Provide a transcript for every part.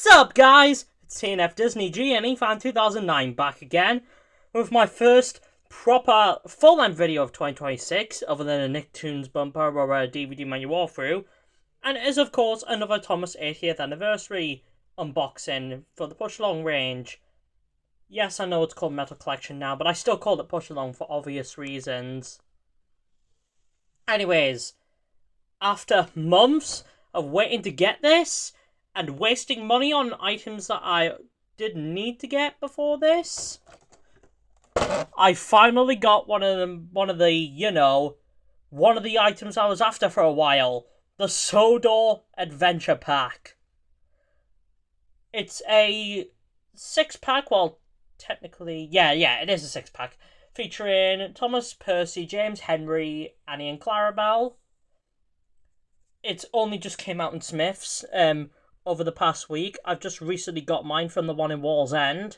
What's up, guys? It's TNF Disney G and eFan 2009 back again with my first proper full-length video of 2026, other than a Nicktoons bumper or a DVD menu walkthrough, and it is, of course, another Thomas 80th anniversary unboxing for the Push Along range. Yes, I know it's called Metal Collection now, but I still call it Push Along for obvious reasons. Anyways, after months of waiting to get this, and wasting money on items that I didn't need to get before this, I finally got one of the items I was after for a while. The Sodor Adventure Pack. It's a 6-pack, well, technically, yeah, it is a 6-pack, featuring Thomas, Percy, James, Henry, Annie and Clarabelle. It's only just came out in Smith's, over the past week. I've just recently got mine from the one in Wall's End,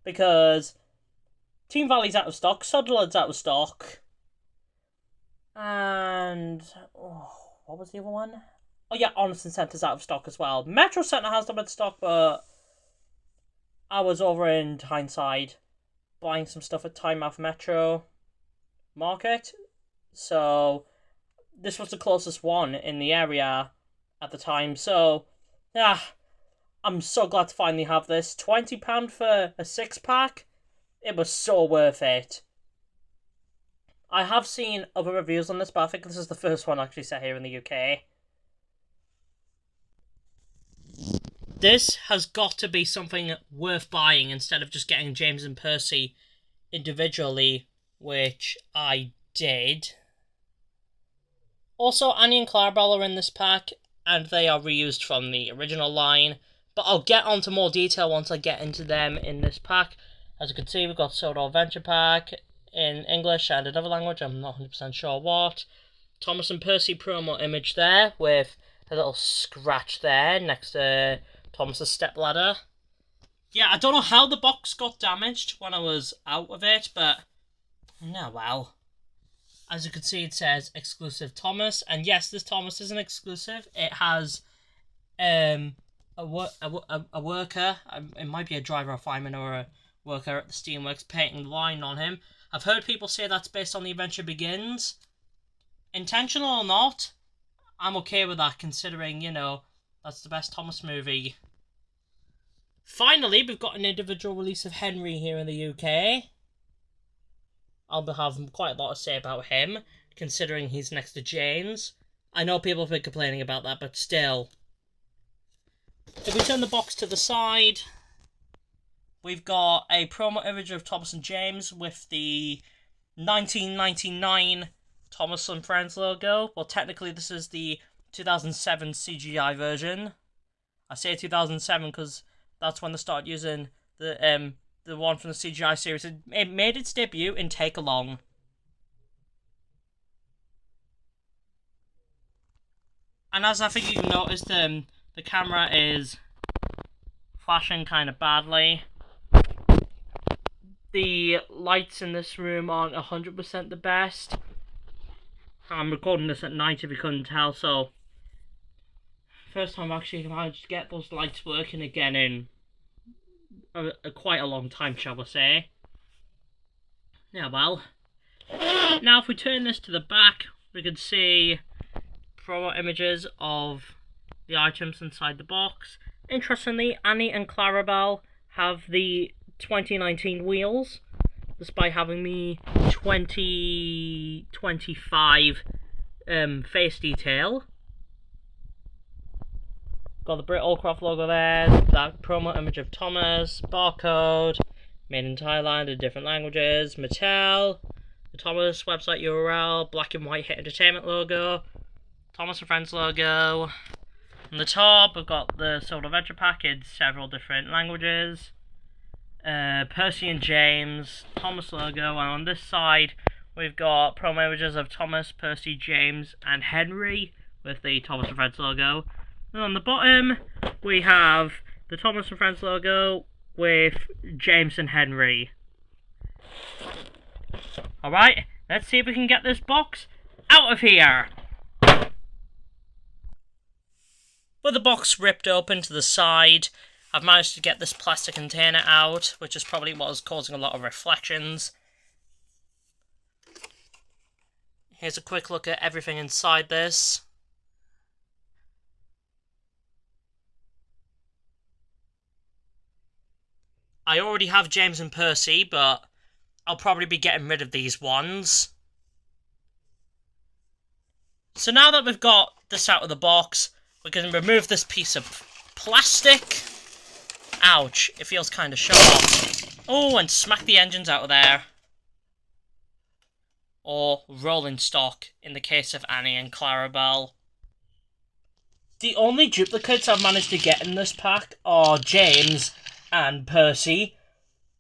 because Team Valley's out of stock, Sutherland's out of stock, and what was the other one? Oh yeah, Honeston Centre's out of stock as well. Metro Centre has them in stock, but I was over in Tyneside buying some stuff at Tynemouth Metro Market, so this was the closest one in the area at the time, so yeah, I'm so glad to finally have this. £20 for a 6-pack. It was so worth it. I have seen other reviews on this, but I think this is the first one actually set here in the UK. This has got to be something worth buying instead of just getting James and Percy individually, which I did. Also, Annie and Clarabelle are in this pack, and they are reused from the original line, but I'll get onto more detail once I get into them in this pack. As you can see, we've got Sodor Adventure Pack in English and another language, I'm not 100% sure what. Thomas and Percy promo image there, with a little scratch there next to Thomas's stepladder. Yeah, I don't know how the box got damaged when I was out of it, but no, well. As you can see, it says exclusive Thomas, and yes, this Thomas is an exclusive. It has a worker, it might be a driver or fireman or a worker at the Steamworks painting the line on him. I've heard people say that's based on The Adventure Begins. Intentional or not, I'm okay with that, considering, you know, that's the best Thomas movie. Finally, we've got an individual release of Henry here in the UK. I'll have quite a lot to say about him, considering he's next to James. I know people have been complaining about that, but still. If we turn the box to the side, we've got a promo image of Thomas and James with the 1999 Thomas and Friends logo. Well, technically this is the 2007 CGI version. I say 2007 because that's when they started using the one from the CGI series. It made its debut in Take Along. And as I think you can notice, the camera is flashing kind of badly. The lights in this room aren't 100% the best. I'm recording this at night if you couldn't tell, so first time I've actually managed to get those lights working again in quite a long time, shall we say. Yeah, well. Now if we turn this to the back, we can see promo images of the items inside the box. Interestingly, Annie and Clarabelle have the 2019 wheels, despite having the 2025 face detail. Got the Brit Allcroft logo there, that promo image of Thomas, barcode, made in Thailand in different languages, Mattel, the Thomas website URL, black and white Hit Entertainment logo, Thomas and Friends logo. On the top, we've got the Sodor Adventure Pack in several different languages, Percy and James, Thomas logo, and on this side, we've got promo images of Thomas, Percy, James, and Henry with the Thomas and Friends logo. And on the bottom, we have the Thomas and Friends logo with James and Henry. Alright, let's see if we can get this box out of here. With the box ripped open to the side, I've managed to get this plastic container out, which is probably what was causing a lot of reflections. Here's a quick look at everything inside this. I already have James and Percy, but I'll probably be getting rid of these ones. So now that we've got this out of the box, we're going to remove this piece of plastic. Ouch, it feels kind of sharp. Oh, and smack the engines out of there. Or rolling stock, in the case of Annie and Clarabelle. The only duplicates I've managed to get in this pack are James and Percy.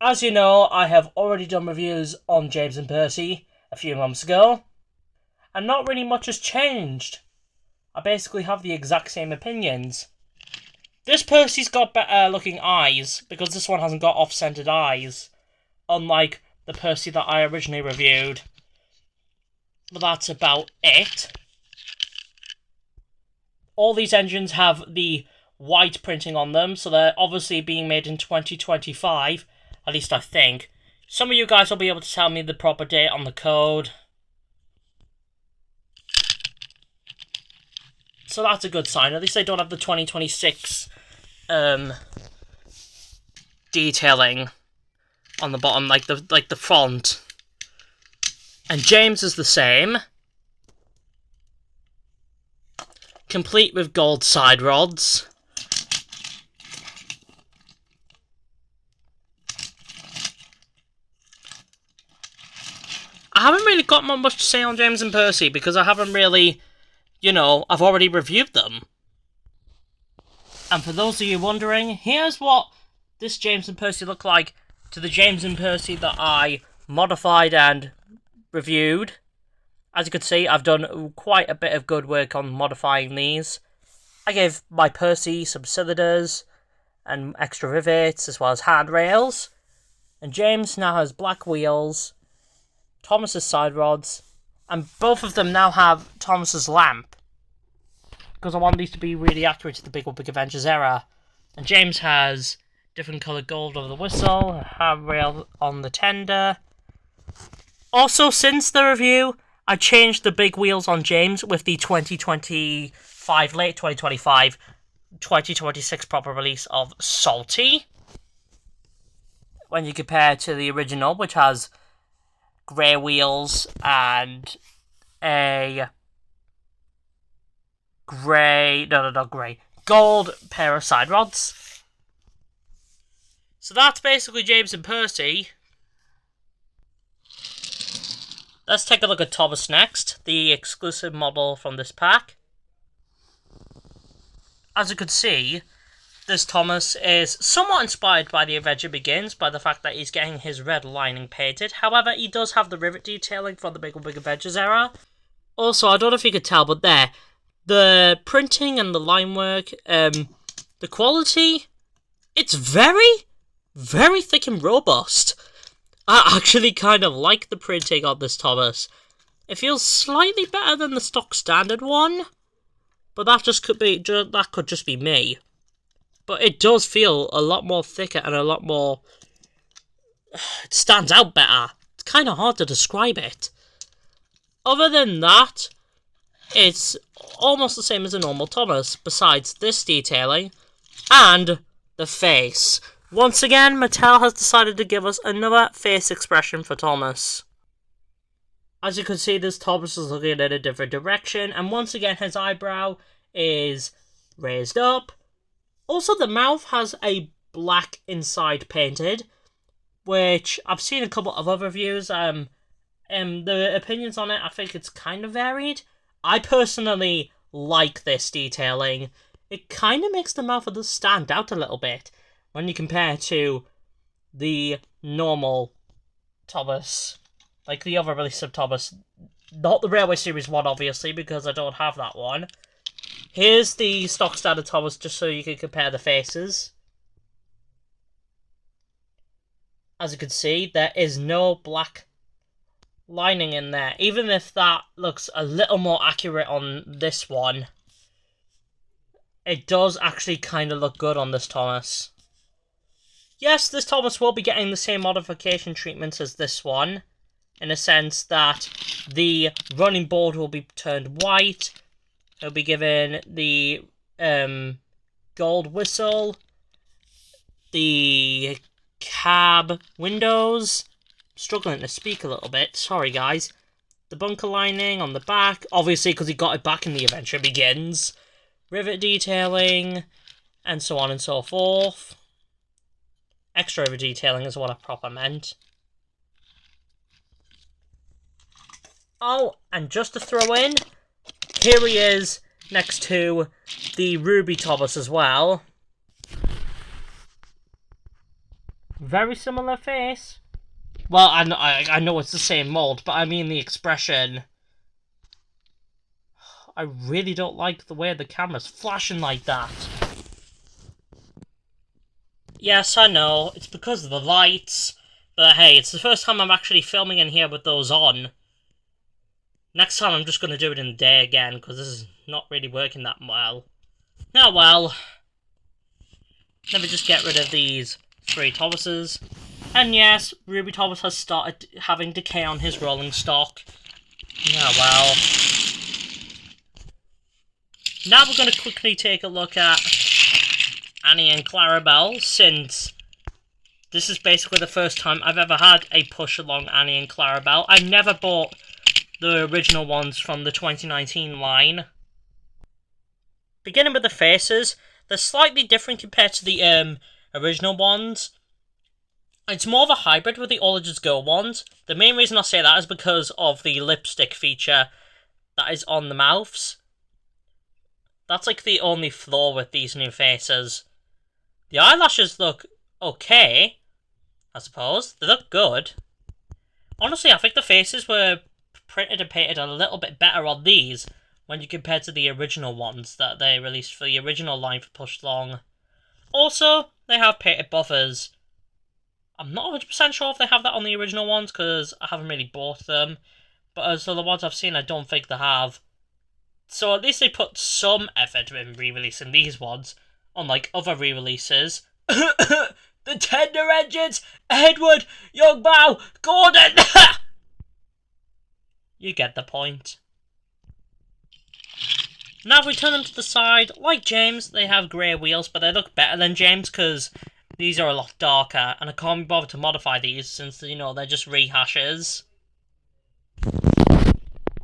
As you know, I have already done reviews on James and Percy a few months ago, and not really much has changed. I basically have the exact same opinions. This Percy's got better looking eyes, because this one hasn't got off-centered eyes, unlike the Percy that I originally reviewed. But that's about it. All these engines have the white printing on them, so they're obviously being made in 2025, at least I think. Some of you guys will be able to tell me the proper date on the code. So that's a good sign. At least they don't have the 2026 detailing on the bottom, like the font. And James is the same. Complete with gold side rods. I haven't really got much to say on James and Percy because I haven't really, I've already reviewed them. And for those of you wondering, here's what this James and Percy look like to the James and Percy that I modified and reviewed. As you can see, I've done quite a bit of good work on modifying these. I gave my Percy some cylinders and extra rivets as well as handrails. And James now has black wheels, Thomas's side rods, and both of them now have Thomas's lamp. Because I want these to be really accurate to the Big Adventures era. And James has different coloured gold over the whistle, a handrail on the tender. Also, since the review, I changed the big wheels on James with the 2025, late 2025, 2026 proper release of Salty. When you compare to the original, which has grey wheels and a gold pair of side rods. So that's basically James and Percy. Let's take a look at Thomas next, the exclusive model from this pack. As you can see, this Thomas is somewhat inspired by The Adventure Begins by the fact that he's getting his red lining painted. However, he does have the rivet detailing from the Big Adventures era. Also, I don't know if you could tell, but the printing and the line work, the quality, it's very, very thick and robust. I actually kind of like the printing on this Thomas. It feels slightly better than the stock standard one, but that could just be me. But it does feel a lot more thicker and a lot more. It stands out better. It's kind of hard to describe it. Other than that, it's almost the same as a normal Thomas, besides this detailing and the face. Once again, Mattel has decided to give us another face expression for Thomas. As you can see, this Thomas is looking in a different direction, and once again his eyebrow is raised up. Also, the mouth has a black inside painted, which I've seen a couple of other reviews. The opinions on it, I think it's kind of varied. I personally like this detailing. It kind of makes the mouth of this stand out a little bit when you compare to the normal Thomas, like the other release of Thomas. Not the Railway Series one, obviously, because I don't have that one. Here's the stock standard Thomas, just so you can compare the faces. As you can see, there is no black lining in there, even if that looks a little more accurate on this one. It does actually kind of look good on this Thomas. Yes, this Thomas will be getting the same modification treatments as this one, in a sense that the running board will be turned white. It'll be given the gold whistle, the cab windows. Struggling to speak a little bit, sorry guys. The bunker lining on the back, obviously because he got it back in The Adventure Begins. Rivet detailing, and so on and so forth. Extra rivet detailing is what I proper meant. Oh, and just to throw in, here he is next to the Ruby Thomas as well. Very similar face. Well, I know it's the same mold, but I mean the expression. I really don't like the way the camera's flashing like that. Yes, I know, it's because of the lights. But hey, it's the first time I'm actually filming in here with those on. Next time I'm just going to do it in the day again, because this is not really working that well. Oh well. Let me just get rid of these 3 Thomases. And yes, Ruby Thomas has started having decay on his rolling stock. Oh well. Now we're going to quickly take a look at Annie and Clarabelle, since this is basically the first time I've ever had a push along Annie and Clarabelle. I never bought the original ones from the 2019 line. Beginning with the faces, they're slightly different compared to the original ones. It's more of a hybrid with the All Ages Go ones. The main reason I say that is because of the lipstick feature that is on the mouths. That's like the only flaw with these new faces. The eyelashes look okay, I suppose. They look good. Honestly, I think the faces were printed and painted a little bit better on these when you compare to the original ones that they released for the original line for Push Long. Also, they have painted buffers. I'm not 100% sure if they have that on the original ones, because I haven't really bought them. But as for the ones I've seen, I don't think they have. So at least they put some effort in re-releasing these ones, unlike other re-releases. The Tender Engines! Edward! Young Bao! Gordon! You get the point. Now if we turn them to the side, like James, they have grey wheels, but they look better than James, because these are a lot darker, and I can't be bothered to modify these since, you know, they're just rehashes.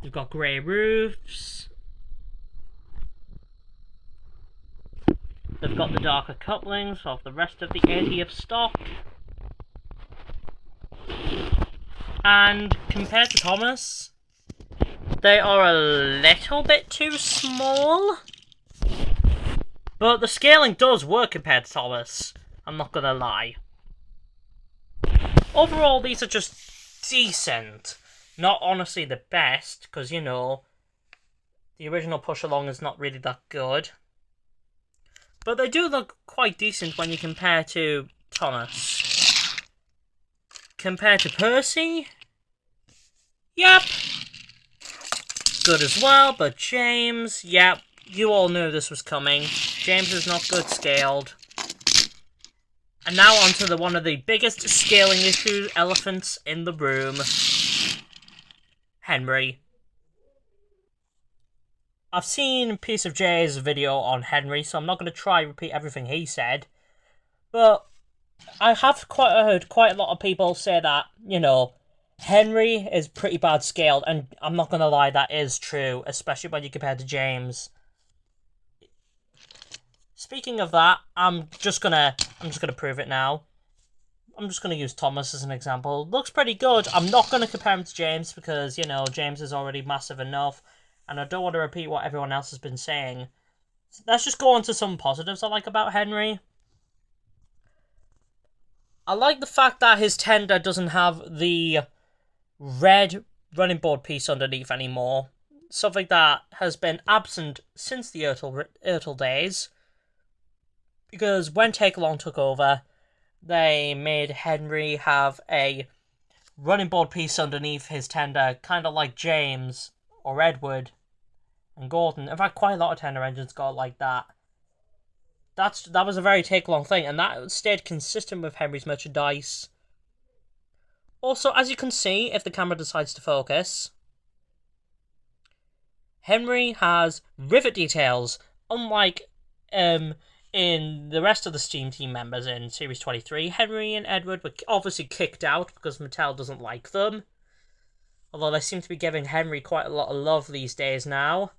We've got grey roofs. They've got the darker couplings of the rest of the 80th stock. And compared to Thomas, they are a little bit too small. But the scaling does work compared to Thomas. I'm not gonna lie. Overall, these are just decent. Not honestly the best, because, you know, the original Push Along is not really that good. But they do look quite decent when you compare to Thomas. Compared to Percy? Yep. Good as well, but James, yep. You all knew this was coming. James is not good scaled. And now onto one of the biggest scaling issue elephants in the room. Henry. I've seen Piece of J's video on Henry, so I'm not going to try and repeat everything he said. But I have heard quite a lot of people say that, you know, Henry is pretty bad scaled, and I'm not going to lie, that is true, especially when you compare to James. Speaking of that, I'm just gonna prove it now. I'm just gonna use Thomas as an example. Looks pretty good. I'm not gonna compare him to James because, you know, James is already massive enough, and I don't want to repeat what everyone else has been saying. Let's just go on to some positives I like about Henry. I like the fact that his tender doesn't have the red running board piece underneath anymore. Something that has been absent since the Ertl days. Because when Take Long took over, they made Henry have a running board piece underneath his tender, kind of like James, or Edward, and Gordon. In fact, quite a lot of tender engines got like that. that was a very take-long thing, and that stayed consistent with Henry's merchandise. Also, as you can see, if the camera decides to focus, Henry has rivet details, unlike in the rest of the Steam team members in Series 23. Henry and Edward were obviously kicked out because Mattel doesn't like them. Although they seem to be giving Henry quite a lot of love these days now,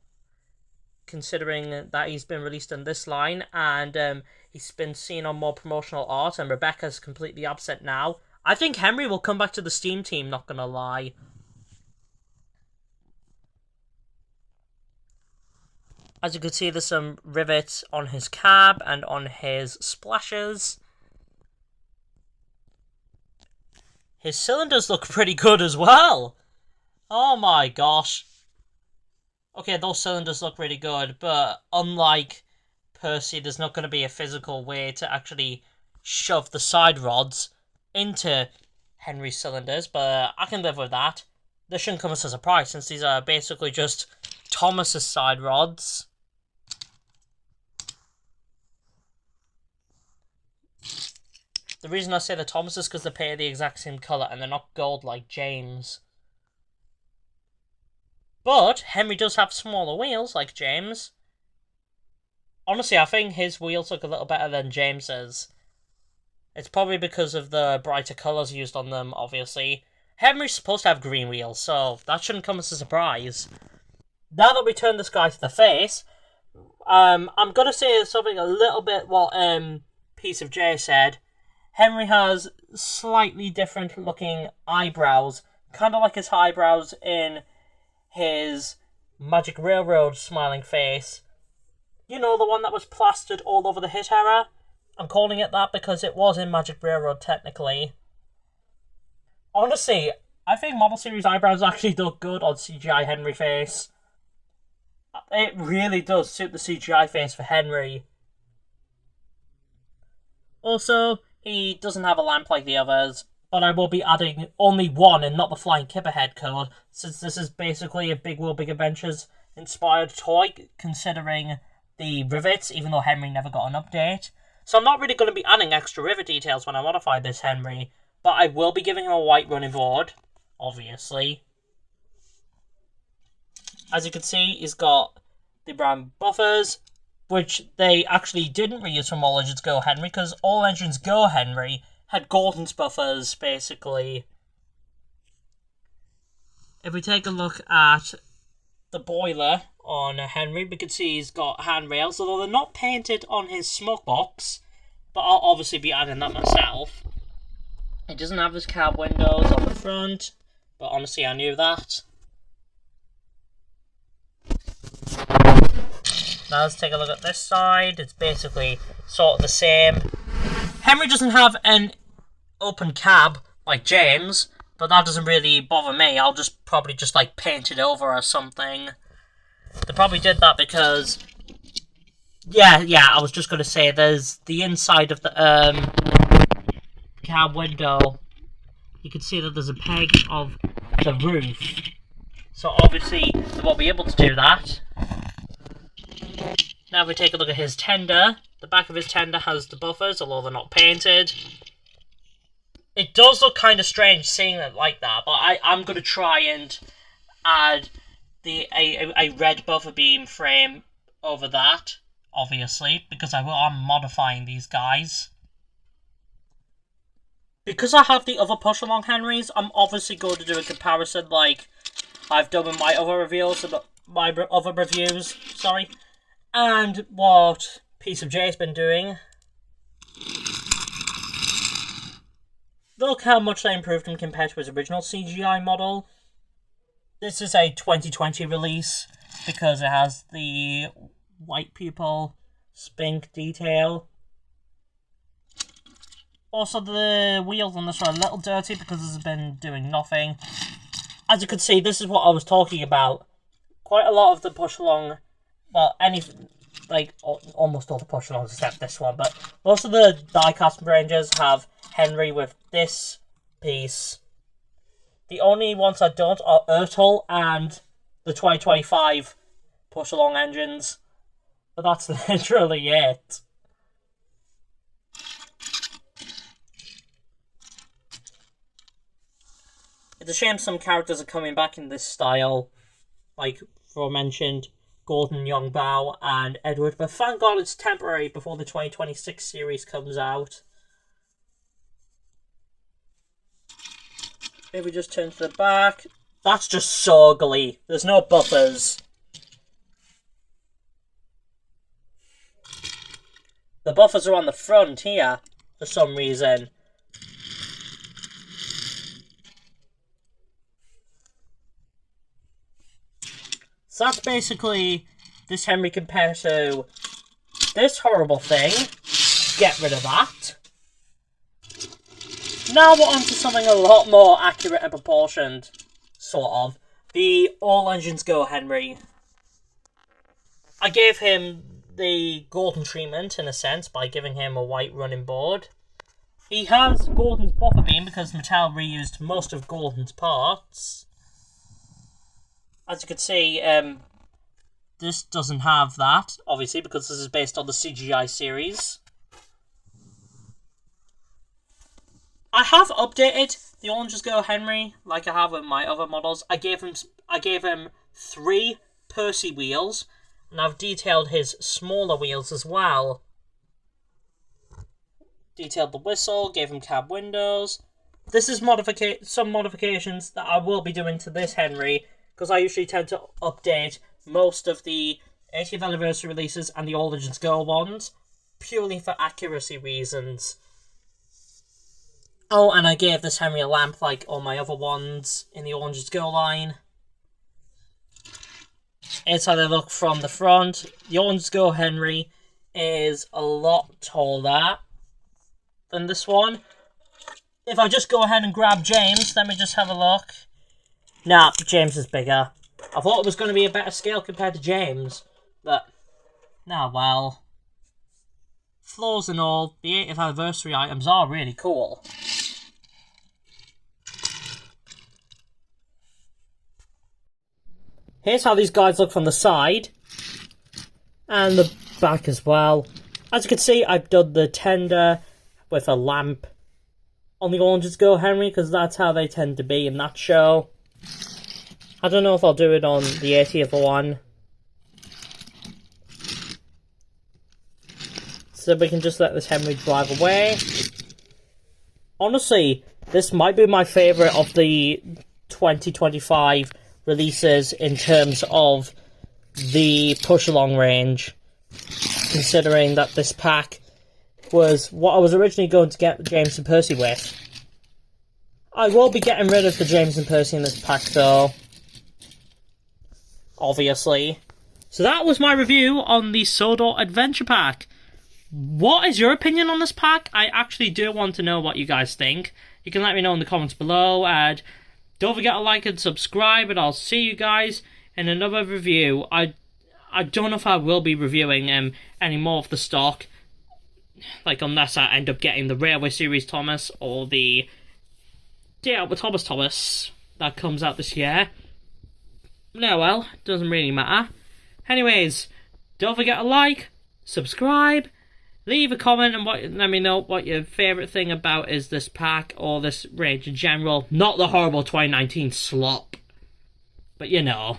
considering that he's been released on this line, and he's been seen on more promotional art, and Rebecca's completely absent now. I think Henry will come back to the Steam team, not gonna lie. As you can see, there's some rivets on his cab and on his splashes. His cylinders look pretty good as well. Oh my gosh. Okay, those cylinders look really good, but unlike Percy, there's not going to be a physical way to actually shove the side rods into Henry's cylinders, but I can live with that. This shouldn't come as a surprise, since these are basically just Thomas's side rods. The reason I say the Thomas is because they're painted the exact same colour and they're not gold like James. But Henry does have smaller wheels like James. Honestly, I think his wheels look a little better than James's. It's probably because of the brighter colours used on them, obviously. Henry's supposed to have green wheels, so that shouldn't come as a surprise. Now that we turn this guy to the face, I'm going to say something a little bit what Piece of J said. Henry has slightly different looking eyebrows, kind of like his eyebrows in his Magic Railroad smiling face. You know, the one that was plastered all over the Hit era? I'm calling it that because it was in Magic Railroad, technically. Honestly, I think Model Series eyebrows actually look good on CGI Henry face. It really does suit the CGI face for Henry. Also, he doesn't have a lamp like the others, but I will be adding only one and not the Flying Kipper head code, since this is basically a Big World Big Adventures inspired toy, considering the rivets, even though Henry never got an update. So I'm not really going to be adding extra rivet details when I modify this Henry, but I will be giving him a white running board, obviously. As you can see, he's got the brown buffers, which they actually didn't reuse from All Engines Go Henry, because All Engines Go Henry had golden buffers, basically. If we take a look at the boiler on Henry, we can see he's got handrails, although they're not painted on his smoke box, but I'll obviously be adding that myself. It doesn't have his cab windows on the front, but honestly I knew that. Now let's take a look at this side. It's basically sort of the same. Henry doesn't have an open cab like James, but that doesn't really bother me. I'll just probably just like paint it over or something. They probably did that because yeah, I was just gonna say there's the inside of the cab window. You can see that there's a peg of the roof. So obviously they won't be able to do that. Now if we take a look at his tender, the back of his tender has the buffers, although they're not painted. It does look kind of strange seeing it like that, but I'm going to try and add a red buffer beam frame over that, obviously, because I'm modifying these guys. Because I have the other push-along Henrys, I'm obviously going to do a comparison like I've done in my other reviews, and what Piece of J's been doing. Look how much they improved him compared to his original CGI model. This is a 2020 release because it has the white pupil spink detail. Also, the wheels on this are a little dirty because this has been doing nothing. As you can see, this is what I was talking about. Quite a lot of the push-along, well, almost all the push-alongs except this one, but most of the die-cast Rangers have Henry with this piece. The only ones I don't are Ertl and the 2025 push-along engines. But that's literally it. It's a shame some characters are coming back in this style, like aforementioned Gordon Youngbao and Edward, but thank God it's temporary before the 2026 series comes out. If we just turn to the back, that's just so ugly. There's no buffers. The buffers are on the front here, for some reason. So that's basically this Henry compared to this horrible thing. Get rid of that. Now we're on to something a lot more accurate and proportioned, sort of. The All Engines Go Henry. I gave him the Gordon treatment, in a sense, by giving him a white running board. He has Gordon's buffer beam because Mattel reused most of Gordon's parts. As you can see, this doesn't have that, obviously, because this is based on the CGI series. I have updated the All Engines Go Henry, like I have with my other models. I gave him 3 Percy wheels, and I've detailed his smaller wheels as well. Detailed the whistle, gave him cab windows. This is some modifications that I will be doing to this Henry, because I usually tend to update most of the 80th anniversary releases and the All Engines Go ones, purely for accuracy reasons. Oh, and I gave this Henry a lamp like all my other ones in the All Engines Go line. Here's how they look from the front. The All Engines Go Henry is a lot taller than this one. If I just go ahead and grab James, let me just have a look. Nah, James is bigger. I thought it was going to be a better scale compared to James, but nah, well. Flaws and all, the 80th anniversary items are really cool. Here's how these guys look from the side, and the back as well. As you can see, I've done the tender with a lamp on the All Engines Go Henry, because that's how they tend to be in that show. I don't know if I'll do it on the 80th one. So we can just let this Henry drive away. Honestly, this might be my favourite of the 2025 releases in terms of the push-along range. Considering that this pack was what I was originally going to get James and Percy with. I will be getting rid of the James and Percy in this pack though. Obviously. So that was my review on the Sodor Adventure Pack. What is your opinion on this pack? I actually do want to know what you guys think. You can let me know in the comments below, and don't forget to like and subscribe, and I'll see you guys in another review. I don't know if I will be reviewing any more of the stock, like unless I end up getting the Railway Series Thomas or the Day Out with Thomas that comes out this year. No, well, doesn't really matter. Anyways, don't forget to like, subscribe, leave a comment, and let me know what your favourite thing about is this pack or this range in general. Not the horrible 2019 slop, but you know.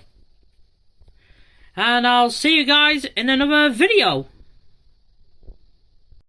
And I'll see you guys in another video.